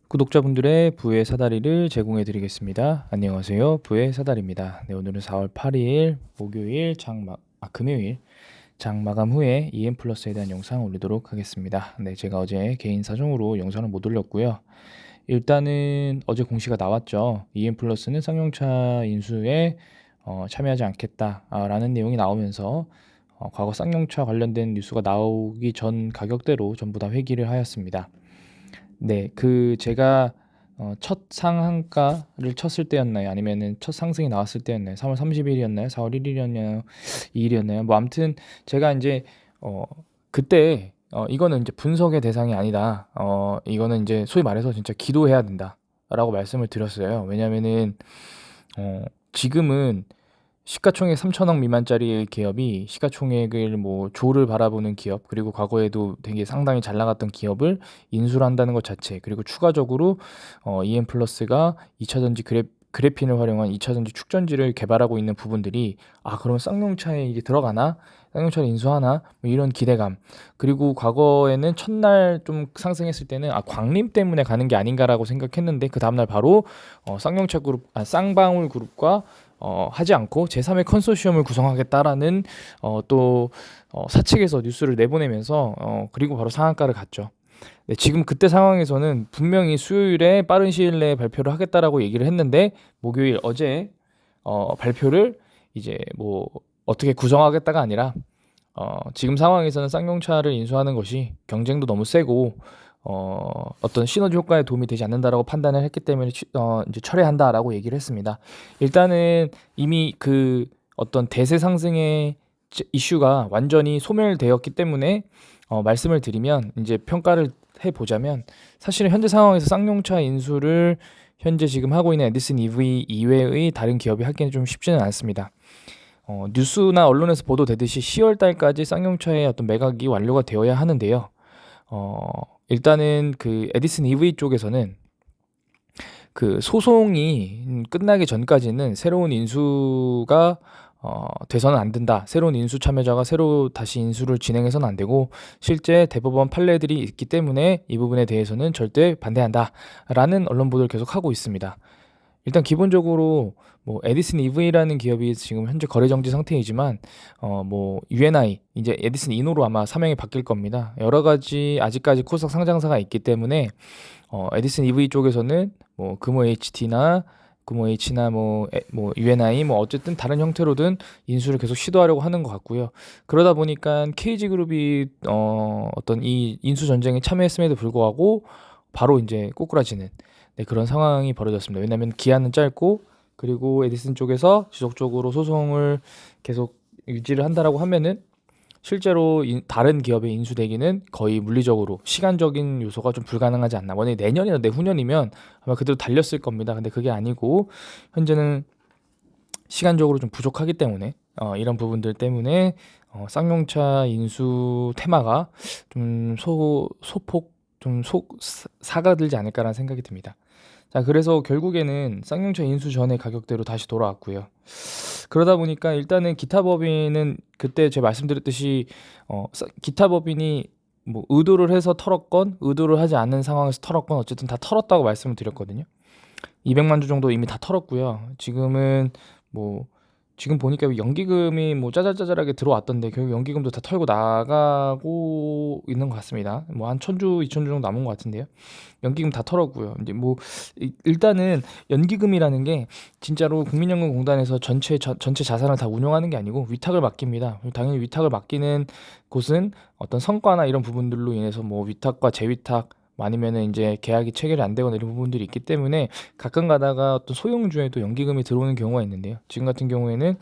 구독자분들의 부의 사다리를 제공해 드리겠습니다. 안녕하세요. 부의 사다리입니다. 네, 오늘은 4월 8일 목요일 금요일 장 마감 후에 EM 플러스에 대한 영상 올리도록 하겠습니다. 네, 제가 어제 개인 사정으로 영상을 못 올렸고요. 일단은 어제 공시가 나왔죠. EM 플러스는 쌍용차 인수에 참여하지 않겠다라는 내용이 나오면서 과거 쌍용차 관련된 뉴스가 나오기 전 가격대로 전부 다 회귀를 하였습니다. 네. 제가 첫 상한가를 쳤을 때였나요? 아니면은 첫 상승이 나왔을 때였나요? 3월 30일 일이었나요? 4월 1일 일이었나요? 2일 일이었나요? 뭐 아무튼 제가 인제 그때 "이거는 인제 분석의 대상이 아니다. 이거는 인제 소위 말해서 진짜 기도해야 된다."라고 말씀을 드렸어요. 왜냐하면은 지금은 시가총액 3천억 미만짜리 기업이 시가총액을 뭐 조를 바라보는 기업, 그리고 과거에도 되게 상당히 잘 나갔던 기업을 인수를 한다는 것 자체, 그리고 추가적으로 EM 플러스가 2차 전지 그래핀을 활용한 2차 전지 축전지를 개발하고 있는 부분들이 '아, 그러면 쌍용차에 이게 들어가나? 쌍용차를 인수하나?' 뭐 이런 기대감. 그리고 과거에는 첫날 좀 상승했을 때는 '아, 광림 때문에 가는 게 아닌가.'라고 생각했는데, 그다음 날 바로 쌍용차 그룹, 쌍방울 그룹과 하지 않고 제3의 컨소시엄을 구성하겠다라는 사측에서 뉴스를 내보내면서 그리고 바로 상한가를 갔죠. 네, 지금 그때 상황에서는 분명히 수요일에 빠른 시일 내에 발표를 하겠다라고 얘기를 했는데, 목요일 어제 발표를 이제 뭐 어떻게 구성하겠다가 아니라 지금 상황에서는 쌍용차를 인수하는 것이 경쟁도 너무 세고 어떤 시너지 효과에 도움이 되지 않는다라고 판단을 했기 때문에 이제 철회한다라고 얘기를 했습니다. 일단은 이미 그 어떤 대세 상승의 이슈가 완전히 소멸되었기 때문에 말씀을 드리면, 이제 평가를 해 보자면, 사실은 현재 상황에서 쌍용차 인수를 현재 지금 하고 있는 에디슨 EV 이외의 다른 기업이 하기는 좀 쉽지는 않습니다. 뉴스나 언론에서 보도되듯이 10월 달까지 쌍용차의 어떤 매각이 완료가 되어야 하는데요. 일단은 그 에디슨 EV 쪽에서는 그 소송이 끝나기 전까지는 새로운 인수가 돼서는 안 된다. 새로운 인수 참여자가 새로 다시 인수를 진행해서는 안 되고, 실제 대법원 판례들이 있기 때문에 이 부분에 대해서는 절대 반대한다라는 언론 보도를 계속 하고 있습니다. 일단 기본적으로 뭐 에디슨 EV라는 기업이 지금 현재 거래 정지 상태이지만 뭐 UNI, 이제 에디슨 이노로 아마 사명이 바뀔 겁니다. 여러 가지 아직까지 코스닥 상장사가 있기 때문에 에디슨 EV 쪽에서는 뭐 금호 H나 뭐 UNI, 뭐 어쨌든 다른 형태로든 인수를 계속 시도하려고 하는 것 같고요. 그러다 보니까 KG 그룹이 어떤 이 인수 전쟁에 참여했음에도 불구하고 바로 이제 꼬꾸라지는, 네, 그런 상황이 벌어졌습니다. 왜냐하면 기한은 짧고, 그리고 에디슨 쪽에서 지속적으로 소송을 계속 유지를 한다라고 하면은 실제로 다른 기업의 인수되기는 거의 물리적으로 시간적인 요소가 좀 불가능하지 않나. 만약에 내년이나 내후년이면 아마 그대로 달렸을 겁니다. 근데 그게 아니고 현재는 시간적으로 좀 부족하기 때문에 이런 부분들 때문에 쌍용차 인수 테마가 좀 소폭 좀 사가들지 않을까라는 생각이 듭니다. 자, 그래서 결국에는 쌍용차 인수 전의 가격대로 다시 돌아왔고요. 그러다 보니까 일단은 기타 법인은 그때 제가 말씀드렸듯이 기타 법인이 뭐 의도를 해서 털었건 의도를 하지 않는 상황에서 털었건 어쨌든 다 털었다고 말씀을 드렸거든요. 200만 주 정도 이미 다 털었고요. 지금은 뭐 지금 보니까 연기금이 뭐 짜잘짜잘하게 들어왔던데 결국 연기금도 다 털고 나가고 있는 것 같습니다. 뭐 한 1,000주, 2,000주 정도 남은 것 같은데요. 연기금 다 털었고요. 이제 뭐 일단은 연기금이라는 게 진짜로 국민연금공단에서 전체 자산을 다 운용하는 게 아니고 위탁을 맡깁니다. 당연히 위탁을 맡기는 곳은 어떤 성과나 이런 부분들로 인해서 뭐 위탁과 재위탁, 아니면은 인제 계약이 체결이 안 되거나 이런 부분들이 있기 때문에 가끔 가다가 어떤 소형주에도 연기금이 들어오는 경우가 있는데요. 지금 같은 경우에는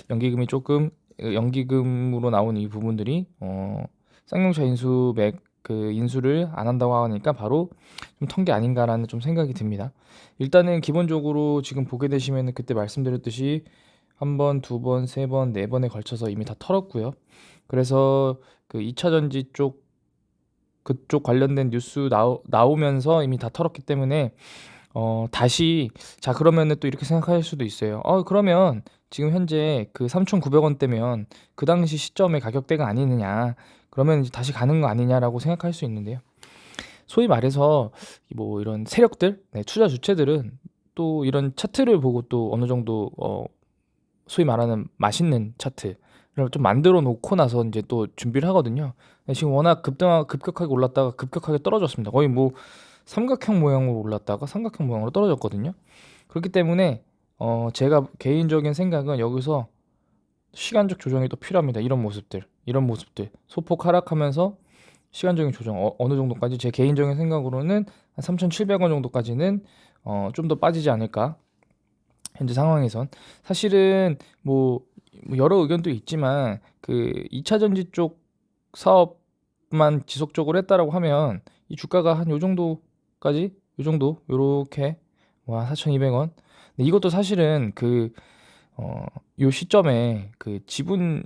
연기금이 쪼끔 연기금으로 나오는 이 부분들이 쌍용차 인수를 안 한다고 하니까 바로 좀 턴 게 아닌가라는 좀 생각이 듭니다. 일단은 기본적으로 지금 보게 되시면은 그때 말씀드렸듯이 1 번, 2 번, 3 번, 4 번에 걸쳐서 이미 다 털었고요. 그래서 그 2차 전지 그쪽 관련된 뉴스 나오면서 이미 다 털었기 때문에 다시, 자, 그러면은 또 이렇게 생각하실 수도 있어요. 그러면 지금 현재 그 3,900 원대면 그 당시 시점의 가격대가 아니느냐. 그러면 이제 다시 가는 거 아니냐라고 생각할 수 있는데요. 소위 말해서 뭐 이런 세력들, 투자 주체들은 또 이런 차트를 보고 또 어느 정도 소위 말하는 맛있는 차트를 좀 만들어 놓고 나서 인제 또 준비를 하거든요. 지금 워낙 급격하게 올랐다가 급격하게 떨어졌습니다. 거의 뭐 삼각형 모양으로 올랐다가 삼각형 모양으로 떨어졌거든요. 그렇기 때문에 제가 개인적인 생각은 여기서 시간적 조정이 또 필요합니다. 이런 모습들 소폭 하락하면서 시간적인 조정 어느 정도까지 제 개인적인 생각으로는 한 3,700원 정도까지는 좀 더 빠지지 않을까. 현재 상황에선 사실은 뭐 여러 의견도 있지만 그 2차 전지 쪽 사업만 지속적으로 했다라고 하면 이 주가가 한 요 정도까지 요렇게 뭐 한 4,200원. 근데 이것도 사실은 요 시점에 그 지분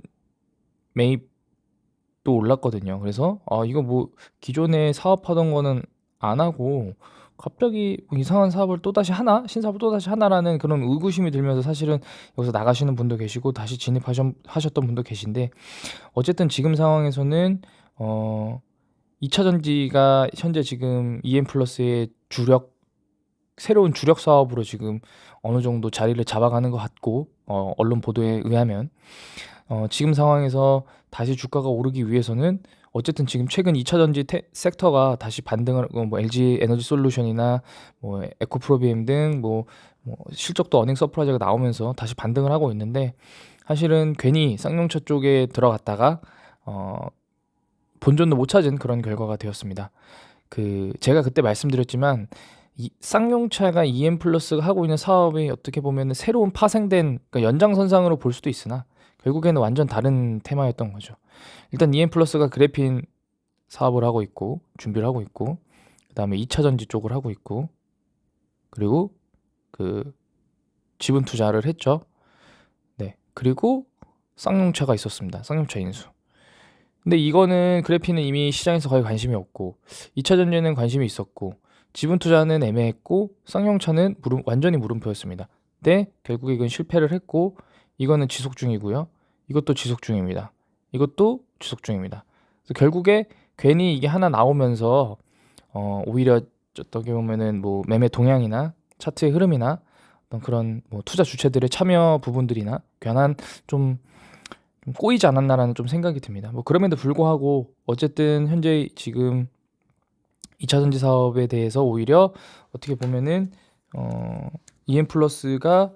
매입도 올랐거든요. 그래서 이거 뭐 기존에 사업하던 거는 안 하고 갑자기 뭐 '이상한 사업을 또다시 하나? 신사업을 또다시 하나?'라는 그런 의구심이 들면서 사실은 여기서 나가시는 분도 계시고 다시 하셨던 분도 계신데, 어쨌든 지금 상황에서는 2차 전지가 현재 지금 EM플러스의 새로운 주력 사업으로 지금 어느 정도 자리를 잡아가는 것 같고, 언론 보도에 의하면 지금 상황에서 다시 주가가 오르기 위해서는 어쨌든 지금 최근 2차 전지 섹터가 다시 반등을 뭐 LG 에너지 솔루션이나 뭐 에코프로비엠 등 뭐 실적도 어닝 서프라이즈가 나오면서 다시 반등을 하고 있는데, 사실은 괜히 쌍용차 쪽에 들어갔다가 본전도 못 찾은 그런 결과가 되었습니다. 제가 그때 말씀드렸지만 이 쌍용차가 EM플러스가 하고 있는 사업이 어떻게 보면은 새로운 파생된, 그러니까 연장선상으로 볼 수도 있으나 결국에는 완전 다른 테마였던 거죠. 일단 EM플러스가 그래핀 사업을 하고 있고 준비를 하고 있고, 그다음에 2차 전지 쪽을 하고 있고, 그리고 그 지분 투자를 했죠. 네. 그리고 쌍용차가 있었습니다. 쌍용차 인수. 근데 이거는 그래핀은 이미 시장에서 거의 관심이 없고, 2차 전지는 관심이 있었고, 지분 투자는 애매했고, 쌍용차는 완전히 물음표였습니다. 근데 결국에 이건 실패를 했고, 이거는 지속 중이고요. 이것도 지속 중입니다. 이것도 지속 중입니다. 그래서 결국에 괜히 이게 하나 나오면서 오히려 어떻게 보면은 뭐 매매 동향이나 차트의 흐름이나 어떤 그런 뭐 투자 주체들의 참여 부분들이나 괜한 좀 꼬이지 않았나라는 좀 생각이 듭니다. 뭐 그럼에도 불구하고 어쨌든 현재 지금 2차 전지 사업에 대해서 오히려 어떻게 보면은 EM플러스가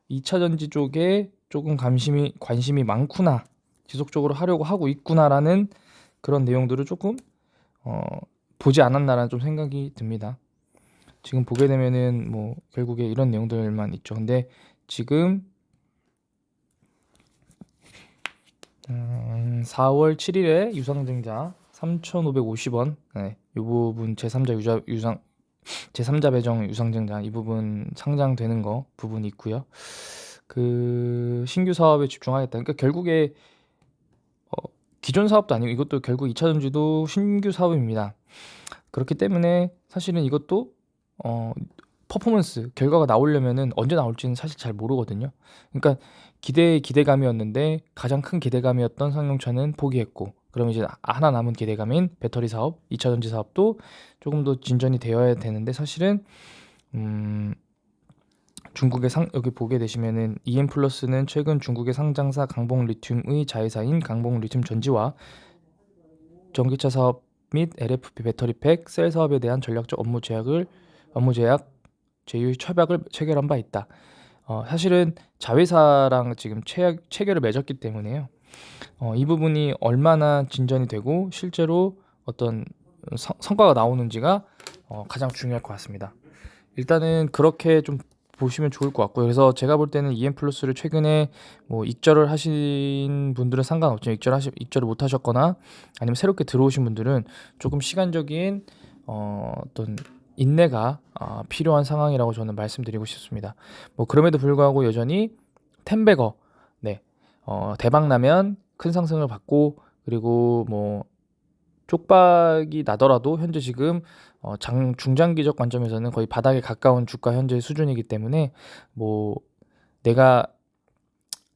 2차 전지 쪽에 조금 관심이 많구나, 지속적으로 하려고 하고 있구나라는 그런 내용들을 조금 보지 않았나라는 좀 생각이 듭니다. 지금 보게 되면은 뭐 결국에 이런 내용들만 있죠. 근데 지금 4월 7일에 유상증자 3,550원, 이 부분 제3자 배정 유상증자 이 부분 상장되는 거 부분이 있고요. 신규 사업에 집중하겠다. 그러니까 결국에 기존 사업도 아니고 이것도 결국 2차 전지도 신규 사업입니다. 그렇기 때문에 사실은 이것도 퍼포먼스 결과가 나오려면은 언제 나올지는 사실 잘 모르거든요. 그러니까 기대감이었는데 가장 큰 기대감이었던 쌍용차는 포기했고, 그러면 이제 하나 남은 기대감인 배터리 사업, 2차 전지 사업도 조금 더 진전이 되어야 되는데, 사실은 여기 보게 되시면은 EM플러스는 최근 중국의 상장사 강봉 리튬의 자회사인 강봉 리튬 전지와 전기차 사업 및 LFP 배터리팩 셀 사업에 대한 전략적 업무 제약 제휴 협약을 체결한 바 있다. 사실은 자회사랑 지금 체결을 맺었기 때문에요. 이 부분이 얼마나 진전이 되고 실제로 어떤 성과가 나오는지가 가장 중요할 것 같습니다. 일단은 그렇게 좀 보시면 좋을 것 같고요. 그래서 제가 볼 때는 EM플러스를 최근에 뭐 익절을 하신 분들은 상관없지만 익절을 못 하셨거나 아니면 새롭게 들어오신 분들은 조금 시간적인 어떤 인내가 필요한 상황이라고 저는 말씀드리고 싶습니다. 뭐 그럼에도 불구하고 여전히 텐베거 대박 나면 큰 상승을 받고, 그리고 뭐 쪽박이 나더라도 현재 지금 중장기적 관점에서는 거의 바닥에 가까운 주가 현재 수준이기 때문에, 뭐 내가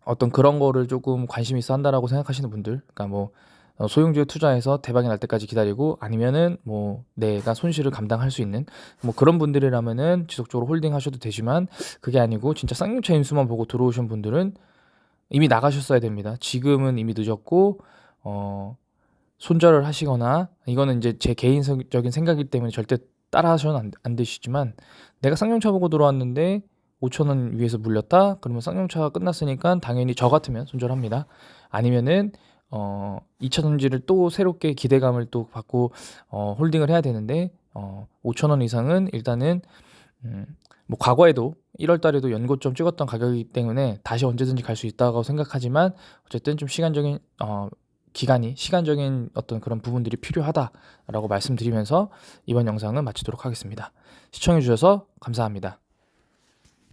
어떤 그런 거를 조금 관심 있어 한다라고 생각하시는 분들, 그러니까 뭐 소형주에 투자해서 대박이 날 때까지 기다리고 아니면은 뭐 내가 손실을 감당할 수 있는 뭐 그런 분들이라면은 지속적으로 홀딩하셔도 되지만 그게 아니고 진짜 쌍용차 인수만 보고 들어오신 분들은 이미 나가셨어야 됩니다. 지금은 이미 늦었고 손절을 하시거나 이거는 이제 제 개인적인 생각이기 때문에 절대 따라하셔는 안 되시지만 내가 쌍용차 보고 들어왔는데 5,000원 위에서 물렸다? 그러면 쌍용차가 끝났으니까 당연히 저 같으면 손절합니다. 아니면은 2차전지를 또 새롭게 기대감을 또 받고 홀딩을 해야 되는데 5,000원 이상은 일단은 뭐 과거에도 1월 달에도 연고점 찍었던 가격이기 때문에 다시 언제든지 갈 수 있다고 생각하지만 어쨌든 좀 시간적인 시간적인 어떤 그런 부분들이 필요하다라고 말씀드리면서 이번 영상은 마치도록 하겠습니다. 시청해 주셔서 감사합니다.